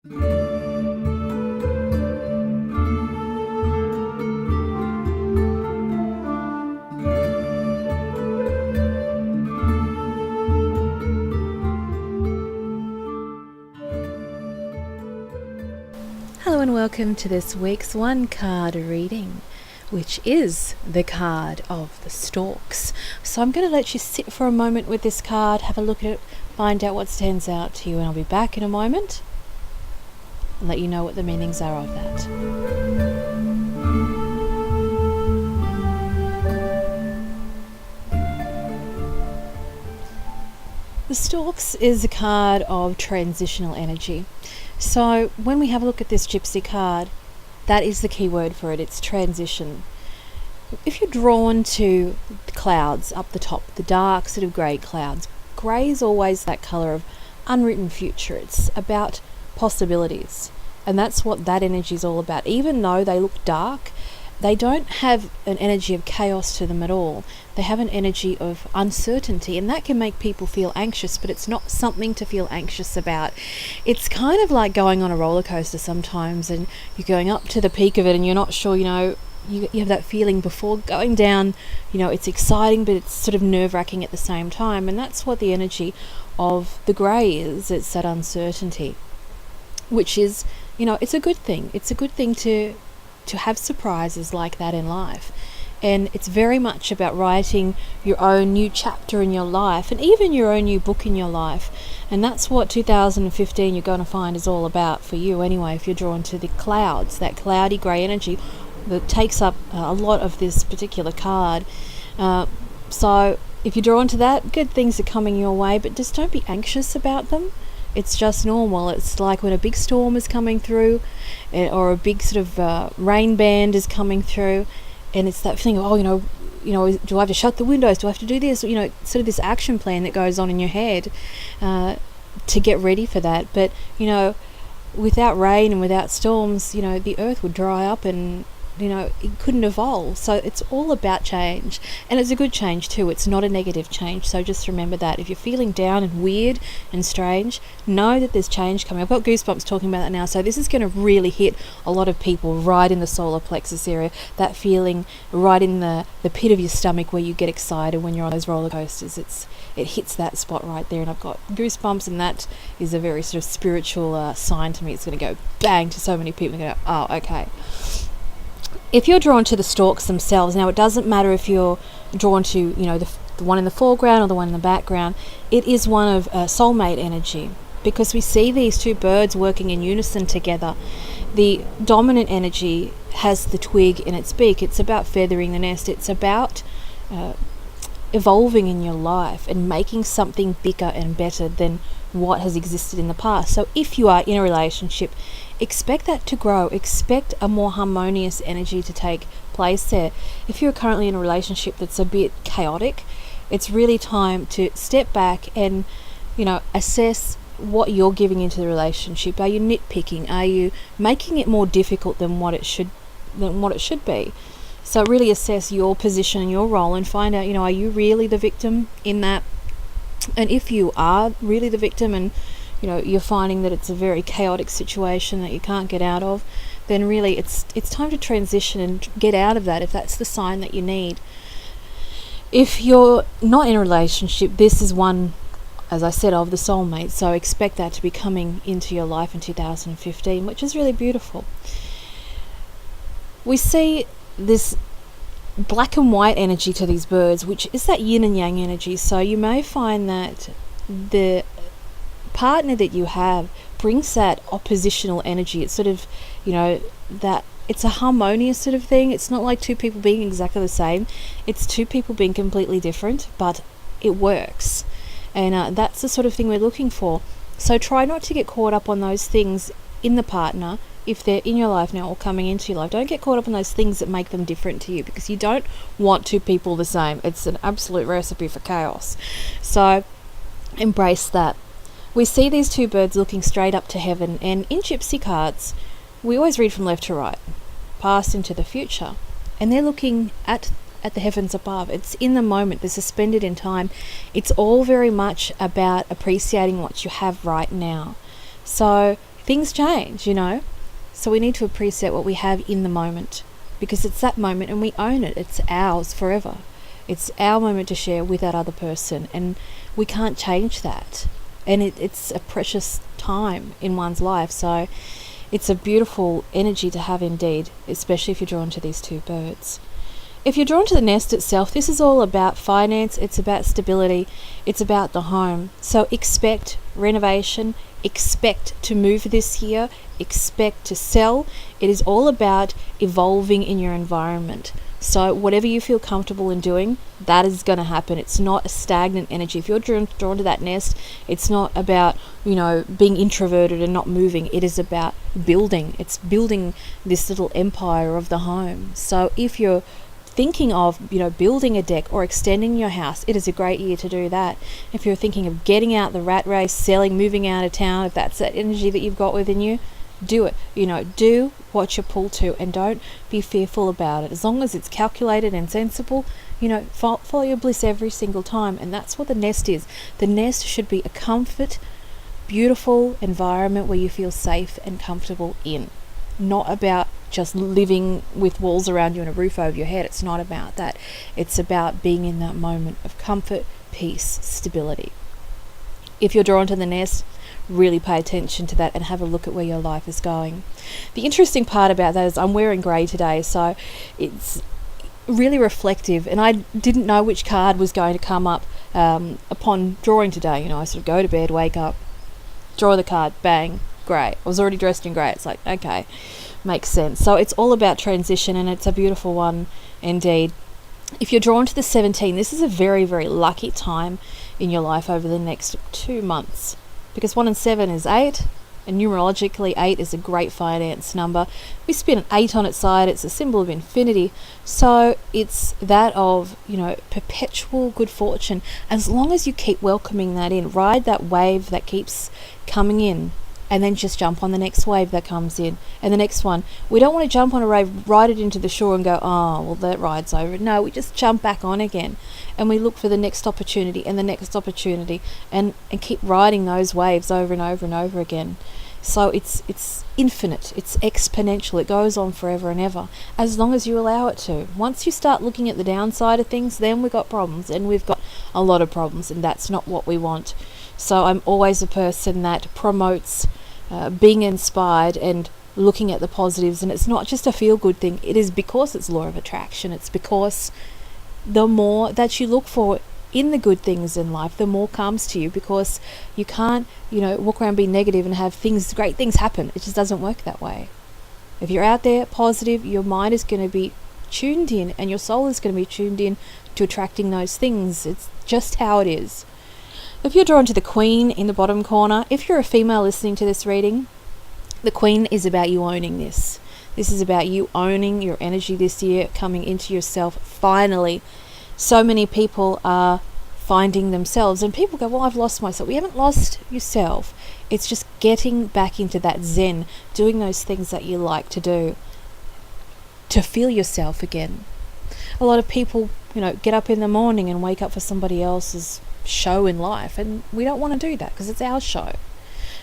Hello and welcome to this week's one card reading, which is the card of the Storks. So I'm going to let you sit for a moment with this card, have a look at it, find out what stands out to you, and I'll be back in a moment and let you know what the meanings are of that. The Storks is a card of transitional energy. So when we have a look at this Gypsy card, that is the key word for it. It's transition. If you're drawn to the clouds up the top, the dark sort of grey clouds, grey is always that colour of unwritten future. It's about possibilities. And that's what that energy is all about. Even though they look dark, they don't have an energy of chaos to them at all. They have an energy of uncertainty, and that can make people feel anxious, but it's not something to feel anxious about. It's kind of like going on a roller coaster sometimes, and you're going up to the peak of it and you're not sure, you have that feeling before going down, it's exciting, but it's sort of nerve-wracking at the same time. And that's what the energy of the grey is. It's that uncertainty, which is, it's a good thing. It's a good thing to have surprises like that in life. And it's very much about writing your own new chapter in your life, and even your own new book in your life. And that's what 2015 you're going to find is all about for you anyway, if you're drawn to the clouds, that cloudy grey energy that takes up a lot of this particular card. So if you're drawn to that, good things are coming your way, but just don't be anxious about them. It's just normal. It's like when a big storm is coming through, or a big sort of rain band is coming through, and it's that feeling of, do I have to shut the windows? Do I have to do this? Sort of this action plan that goes on in your head to get ready for that. But, without rain and without storms, the earth would dry up and it couldn't evolve. So it's all about change, and it's a good change too. It's not a negative change. So just remember that if you're feeling down and weird and strange, know that there's change coming. I've got goosebumps talking about that now. So this is going to really hit a lot of people right in the solar plexus area, that feeling right in the pit of your stomach where you get excited when you're on those roller coasters. It hits that spot right there, and I've got goosebumps, and that is a very sort of spiritual sign to me. It's going to go bang to so many people and go, oh, okay. If you're drawn to the Storks themselves, now it doesn't matter if you're drawn to, the one in the foreground or the one in the background, it is one of soulmate energy, because we see these two birds working in unison together. The dominant energy has the twig in its beak. It's about feathering the nest. It's about evolving in your life and making something bigger and better than what has existed in the past. So if you are in a relationship, expect that to grow. Expect a more harmonious energy to take place there. If you're currently in a relationship that's a bit chaotic, it's really time to step back and assess what you're giving into the relationship. Are you nitpicking? Are you making it more difficult than what it should be? So really assess your position and your role and find out, are you really the victim in that? And if you are really the victim and you're finding that it's a very chaotic situation that you can't get out of, then really it's time to transition and get out of that, if that's the sign that you need. If you're not in a relationship, this is one, as I said, of the soulmate. So expect that to be coming into your life in 2015, which is really beautiful. We see this black and white energy to these birds, which is that yin and yang energy. So you may find that the partner that you have brings that oppositional energy. It's sort of, that it's a harmonious sort of thing. It's not like two people being exactly the same. It's two people being completely different, but it works. And that's the sort of thing we're looking for. So try not to get caught up on those things in the partner if they're in your life now or coming into your life. Don't get caught up in those things that make them different to you, because you don't want two people the same. It's an absolute recipe for chaos. So embrace that. We see these two birds looking straight up to heaven, and in Gypsy cards, we always read from left to right, past into the future, and they're looking at the heavens above. It's in the moment. They're suspended in time. It's all very much about appreciating what you have right now. So things change, So we need to appreciate what we have in the moment, because it's that moment and we own it. It's ours forever. It's our moment to share with that other person, and we can't change that. And it's a precious time in one's life. So it's a beautiful energy to have indeed, especially if you're drawn to these two birds. If you're drawn to the nest itself, this is all about finance, it's about stability, it's about the home. So expect renovation, expect to move this year, expect to sell. It is all about evolving in your environment. So whatever you feel comfortable in doing, that is going to happen. It's not a stagnant energy. If you're drawn to that nest, it's not about, being introverted and not moving. It is about building. It's building this little empire of the home. So if you're thinking of, building a deck or extending your house, it is a great year to do that. If you're thinking of getting out the rat race, selling, moving out of town, if that's that energy that you've got within you, do it. Do what you're pulled to, and don't be fearful about it. As long as it's calculated and sensible, follow your bliss every single time. And that's what the nest is. The nest should be a comfort, beautiful environment where you feel safe and comfortable in. Not about just living with walls around you and a roof over your head. It's not about that. It's about being in that moment of comfort, peace, stability. If you're drawn to the nest, really pay attention to that and have a look at where your life is going. The interesting part about that is I'm wearing grey today, so it's really reflective, and I didn't know which card was going to come up upon drawing today. I sort of go to bed, wake up, draw the card, bang, grey. I was already dressed in grey. It's like, okay, makes sense. So it's all about transition, and it's a beautiful one indeed. If you're drawn to the 17, this is a very, very lucky time in your life over the next 2 months, because 1 and 7 is 8, and numerologically 8 is a great finance number. We spin an 8 on its side. It's a symbol of infinity. So it's that of, perpetual good fortune. As long as you keep welcoming that in, ride that wave that keeps coming in, and then just jump on the next wave that comes in, and the next one. We don't want to jump on a wave, ride it into the shore and go, oh, well, that ride's over. No, we just jump back on again, and we look for the next opportunity and the next opportunity, and keep riding those waves over and over and over again. So it's infinite, it's exponential, it goes on forever and ever, as long as you allow it to. Once you start looking at the downside of things, then we've got problems, and we've got a lot of problems, and that's not what we want. So I'm always a person that promotes being inspired and looking at the positives, and it's not just a feel-good thing. It is because it's law of attraction. It's because the more that you look for in the good things in life, the more comes to you, because you can't, walk around being negative and have great things happen. It just doesn't work that way. If you're out there positive, your mind is going to be tuned in, and your soul is going to be tuned in to attracting those things. It's just how it is. If you're drawn to the Queen in the bottom corner, if you're a female listening to this reading, the Queen is about you owning this. This is about you owning your energy this year, coming into yourself finally. So many people are finding themselves, and people go, well, I've lost myself. We haven't lost yourself. It's just getting back into that zen, doing those things that you like to do, to feel yourself again. A lot of people, get up in the morning and wake up for somebody else's show in life, and we don't want to do that because it's our show.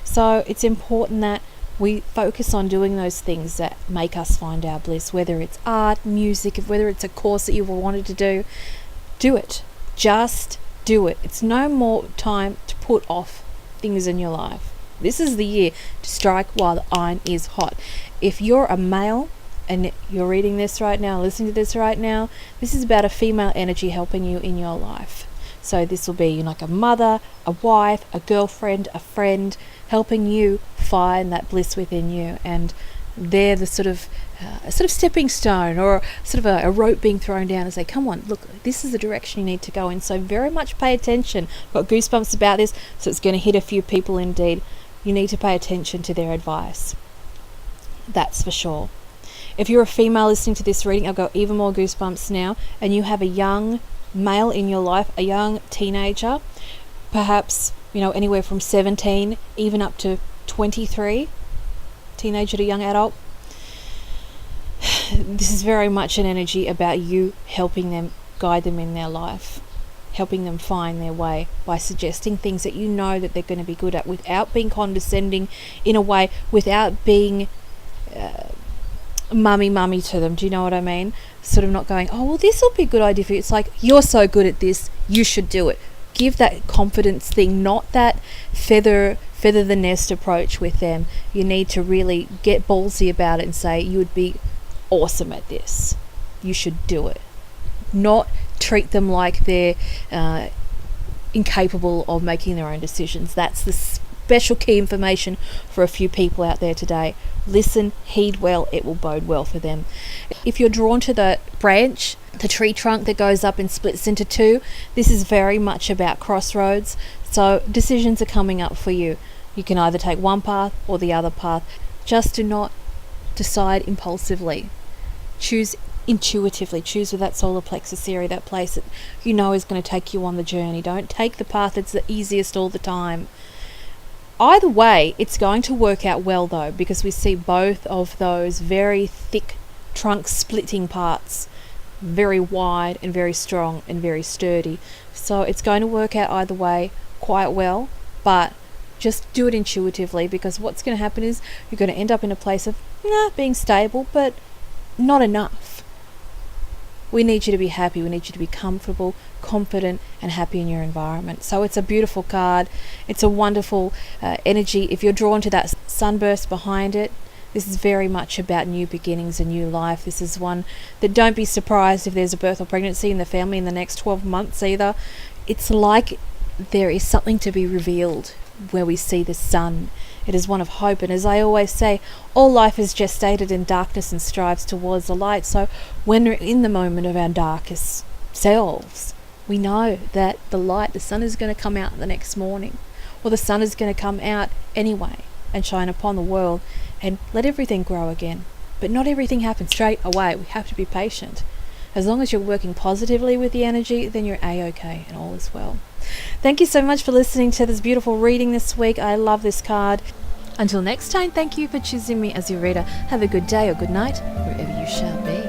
So it's important that we focus on doing those things that make us find our bliss, whether it's art, music, whether it's a course that you've wanted to do it. Just do it. It's no more time to put off things in your life. This is the year to strike while the iron is hot. If you're a male and you're reading this right now, listening to this right now, this is about a female energy helping you in your life. So this will be like a mother, a wife, a girlfriend, a friend, helping you find that bliss within you. And they're the sort of stepping stone, or sort of a rope being thrown down and say, come on, look, this is the direction you need to go in. So very much pay attention. Got goosebumps about this, so it's going to hit a few people indeed. You need to pay attention to their advice. That's for sure. If you're a female listening to this reading, I've got even more goosebumps now, and you have a young male in your life, a young teenager, perhaps anywhere from 17 even up to 23, teenager to young adult. This is very much an energy about you helping them, guide them in their life. helping them find their way by suggesting things that you know that they're going to be good at, without being condescending in a way, without being mummy to them. Do you know what I mean? Sort of not going, oh, well, this will be a good idea for you. It's like, you're so good at this, you should do it. Give that confidence thing, not that feather the nest approach with them. You need to really get ballsy about it and say, you would be awesome at this, you should do it. Not treat them like they're incapable of making their own decisions. That's the special key information for a few people out there today. Listen, heed well, it will bode well for them. If you're drawn to the branch, the tree trunk that goes up and splits into two, this is very much about crossroads. So decisions are coming up for you. You can either take one path or the other path. Just do not decide impulsively. Choose intuitively. Choose with that solar plexus area, that place that you know is going to take you on the journey. Don't take the path that's the easiest all the time. Either way, it's going to work out well though, because we see both of those very thick trunk splitting parts, very wide and very strong and very sturdy. So it's going to work out either way quite well, but just do it intuitively, because what's going to happen is you're going to end up in a place of being stable, but not enough. We need you to be happy. We need you to be comfortable, confident, and happy in your environment. So it's a beautiful card. It's a wonderful energy. If you're drawn to that sunburst behind it, this is very much about new beginnings and new life. This is one that, don't be surprised if there's a birth or pregnancy in the family in the next 12 months either. It's like there is something to be revealed where we see the sun. It is one of hope, and as I always say, all life is gestated in darkness and strives towards the light. So when we're in the moment of our darkest selves, we know that the light, the sun is going to come out the next morning, or the sun is going to come out anyway and shine upon the world and let everything grow again. But not everything happens straight away. We have to be patient. As long as you're working positively with the energy, then you're A-okay and all is well. Thank you so much for listening to this beautiful reading this week. I love this card. Until next time, thank you for choosing me as your reader. Have a good day or good night, wherever you shall be.